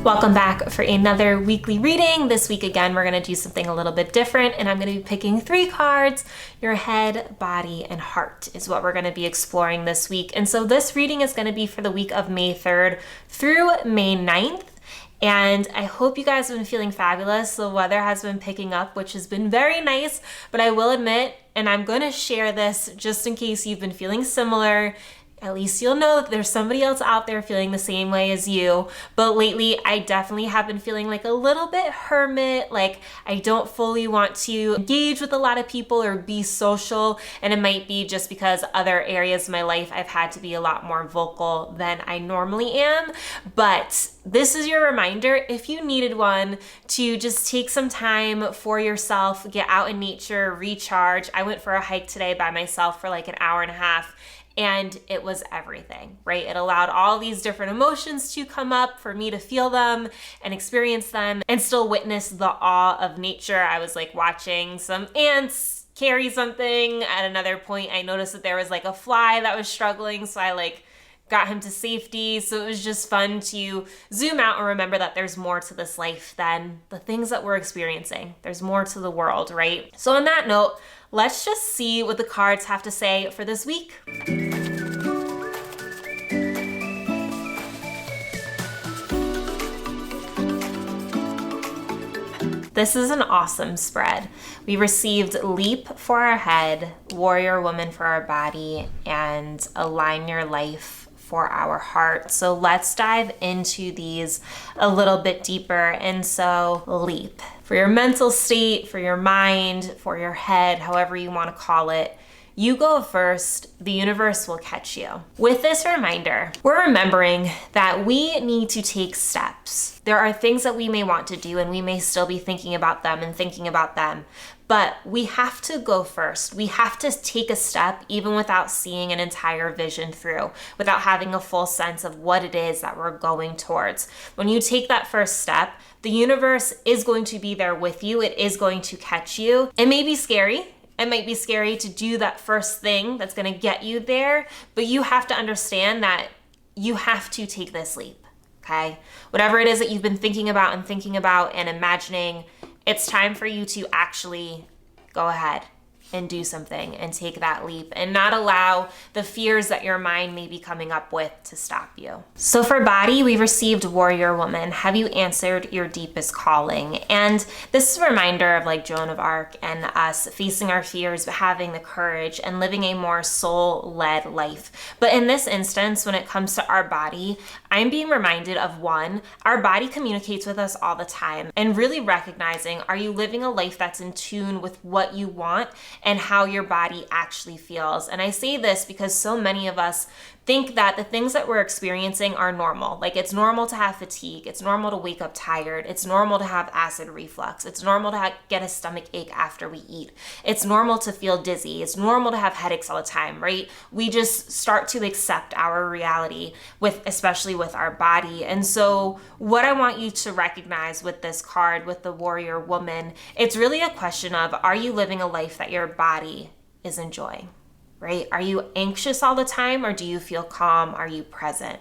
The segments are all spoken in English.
Welcome back for another weekly reading. This week again, we're going to do something a little bit different, and I'm going to be picking 3 cards. Your head, body, and heart is what we're going to be exploring this week. And so this reading is going to be for the week of May 3rd through May 9th. And I hope you guys have been feeling fabulous. The weather has been picking up, which has been very nice, but I will admit, and I'm going to share this just in case you've been feeling similar, at least you'll know that there's somebody else out there feeling the same way as you. But lately, I definitely have been feeling like a little bit hermit, like I don't fully want to engage with a lot of people or be social. And it might be just because other areas of my life, I've had to be a lot more vocal than I normally am. But this is your reminder, if you needed one, to just take some time for yourself, get out in nature, recharge. I went for a hike today by myself for like an hour and a half. And it was everything, right? It allowed all these different emotions to come up for me to feel them and experience them and still witness the awe of nature. I was like watching some ants carry something. At another point, I noticed that there was like a fly that was struggling. So I like got him to safety. So it was just fun to zoom out and remember that there's more to this life than the things that we're experiencing. There's more to the world, right? So on that note, let's just see what the cards have to say for this week. This is an awesome spread. We received Leap for our head, Warrior Woman for our body, and Align Your Life for our heart. So let's dive into these a little bit deeper. And so Leap. For your mental state, for your mind, for your head, however you want to call it, you go first, the universe will catch you. With this reminder, we're remembering that we need to take steps. There are things that we may want to do and we may still be thinking about them, but we have to go first. We have to take a step even without seeing an entire vision through, without having a full sense of what it is that we're going towards. When you take that first step, the universe is going to be there with you. It is going to catch you. It may be scary. It might be scary to do that first thing that's going to get you there, but you have to understand that you have to take this leap, okay? Whatever it is that you've been thinking about and imagining, it's time for you to actually go ahead and do something and take that leap and not allow the fears that your mind may be coming up with to stop you. So for body, we received Warrior Woman. Have you answered your deepest calling? And this is a reminder of like Joan of Arc and us facing our fears, but having the courage and living a more soul-led life. But in this instance, when it comes to our body, I'm being reminded of one, our body communicates with us all the time, and really recognizing, are you living a life that's in tune with what you want and how your body actually feels? And I say this because so many of us think that the things that we're experiencing are normal. Like it's normal to have fatigue. It's normal to wake up tired. It's normal to have acid reflux. It's normal to get a stomach ache after we eat. It's normal to feel dizzy. It's normal to have headaches all the time, right? We just start to accept our reality especially with our body. And so what I want you to recognize with this card, with the Warrior Woman, it's really a question of, are you living a life that your body is enjoying? Right? Are you anxious all the time or do you feel calm? Are you present?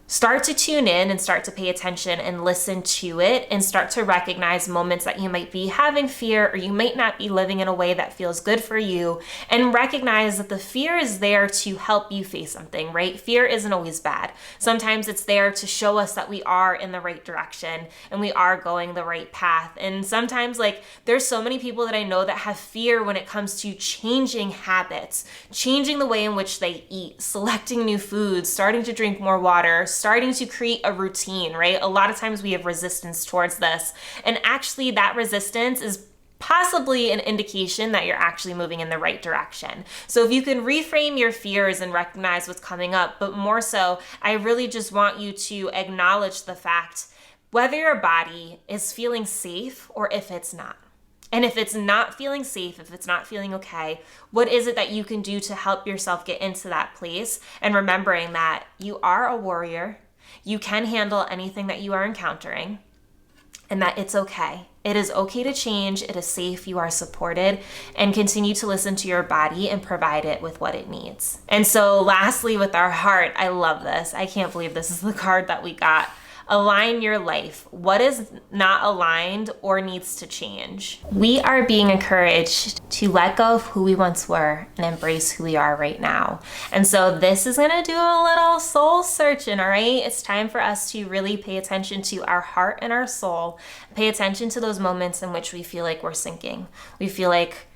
Start to tune in and start to pay attention and listen to it and start to recognize moments that you might be having fear or you might not be living in a way that feels good for you, and recognize that the fear is there to help you face something, right? Fear isn't always bad. Sometimes it's there to show us that we are in the right direction and we are going the right path. And sometimes like there's so many people that I know that have fear when it comes to changing habits, changing the way in which they eat, selecting new foods, starting to drink more water, starting to create a routine, right? A lot of times we have resistance towards this. And actually that resistance is possibly an indication that you're actually moving in the right direction. So if you can reframe your fears and recognize what's coming up, but more so, I really just want you to acknowledge the fact whether your body is feeling safe or if it's not. And if it's not feeling safe, if it's not feeling okay, what is it that you can do to help yourself get into that place? And remembering that you are a warrior, you can handle anything that you are encountering, and that it's okay. It is okay to change, it is safe, you are supported, and continue to listen to your body and provide it with what it needs. And so lastly, with our heart, I love this. I can't believe this is the card that we got. Align your life. What is not aligned or needs to change? We are being encouraged to let go of who we once were and embrace who we are right now. And so this is gonna do a little soul searching, all right? It's time for us to really pay attention to our heart and our soul. Pay attention to those moments in which we feel like we're sinking. We feel like,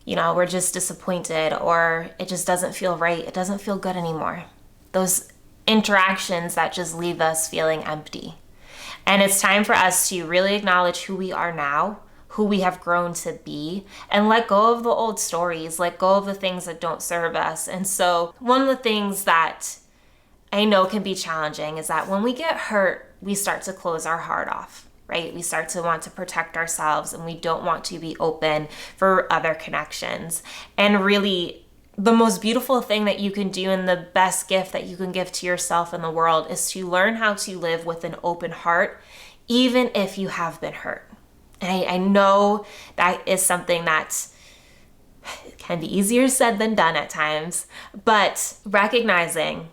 we're just disappointed, or it just doesn't feel right. It doesn't feel good anymore. Those interactions that just leave us feeling empty. And it's time for us to really acknowledge who we are now, who we have grown to be, and let go of the old stories, let go of the things that don't serve us. And so one of the things that I know can be challenging is that when we get hurt, we start to close our heart off. Right? We start to want to protect ourselves, and we don't want to be open for other connections. And really, the most beautiful thing that you can do and the best gift that you can give to yourself and the world is to learn how to live with an open heart, even if you have been hurt. And I know that is something that can be easier said than done at times, but recognizing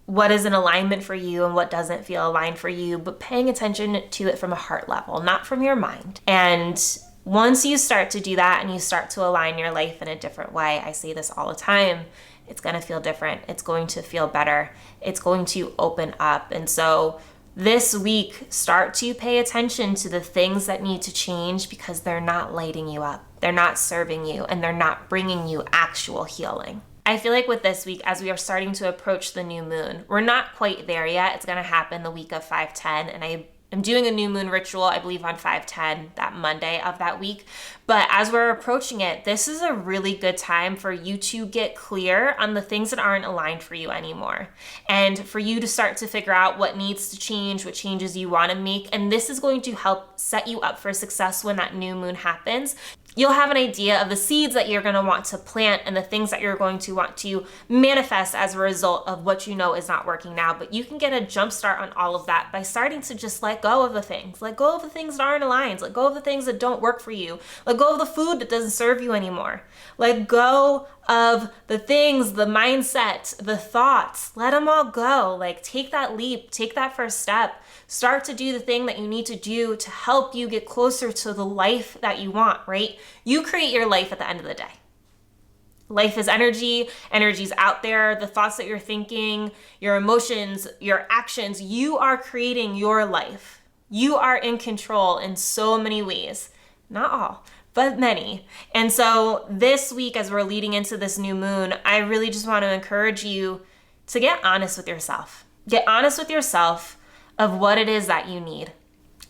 what is in alignment for you and what doesn't feel aligned for you, but paying attention to it from a heart level, not from your mind. And once you start to do that and you start to align your life in a different way, I say this all the time, it's going to feel different. It's going to feel better. It's going to open up. And so this week, start to pay attention to the things that need to change because they're not lighting you up. They're not serving you, and they're not bringing you actual healing. I feel like with this week, as we are starting to approach the new moon, we're not quite there yet. It's going to happen the week of 5/10, and I am doing a new moon ritual, I believe on 5/10, that Monday of that week. But as we're approaching it, this is a really good time for you to get clear on the things that aren't aligned for you anymore. And for you to start to figure out what needs to change, what changes you want to make. And this is going to help set you up for success when that new moon happens. You'll have an idea of the seeds that you're going to want to plant and the things that you're going to want to manifest as a result of what you know is not working now. But you can get a jump start on all of that by starting to just let go of the things. Let go of the things that aren't aligned. Let go of the things that don't work for you. Let go of the food that doesn't serve you anymore. Let go of the things, the mindset, the thoughts. Let them all go. Take that leap. Take that first step. Start to do the thing that you need to do to help you get closer to the life that you want, right? You create your life at the end of the day. Life is energy. Energy's out there. The thoughts that you're thinking, your emotions, your actions, you are creating your life. You are in control in so many ways. Not all, but many. And so this week, as we're leading into this new moon, I really just want to encourage you to get honest with yourself. Get honest with yourself of what it is that you need.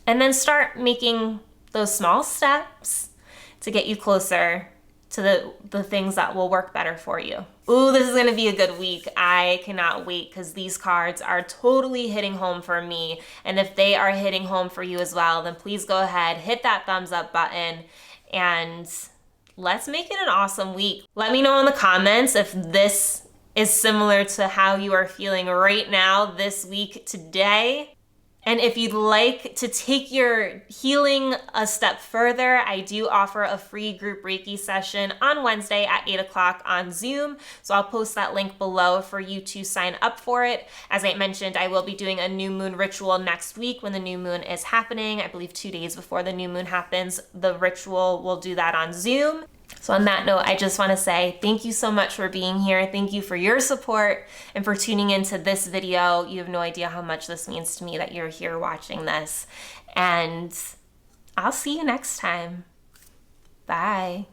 And then start making those small steps to get you closer to the things that will work better for you. Ooh, this is gonna be a good week. I cannot wait because these cards are totally hitting home for me. And if they are hitting home for you as well, then please go ahead, hit that thumbs up button, and let's make it an awesome week. Let me know in the comments if this is similar to how you are feeling right now this week today. And if you'd like to take your healing a step further, I do offer a free group Reiki session on Wednesday at 8 o'clock on Zoom. So I'll post that link below for you to sign up for it. As I mentioned, I will be doing a new moon ritual next week when the new moon is happening. I believe 2 days before the new moon happens, the ritual will do that on Zoom. So on that note, I just want to say thank you so much for being here. Thank you for your support and for tuning into this video. You have no idea how much this means to me that you're here watching this. And I'll see you next time. Bye.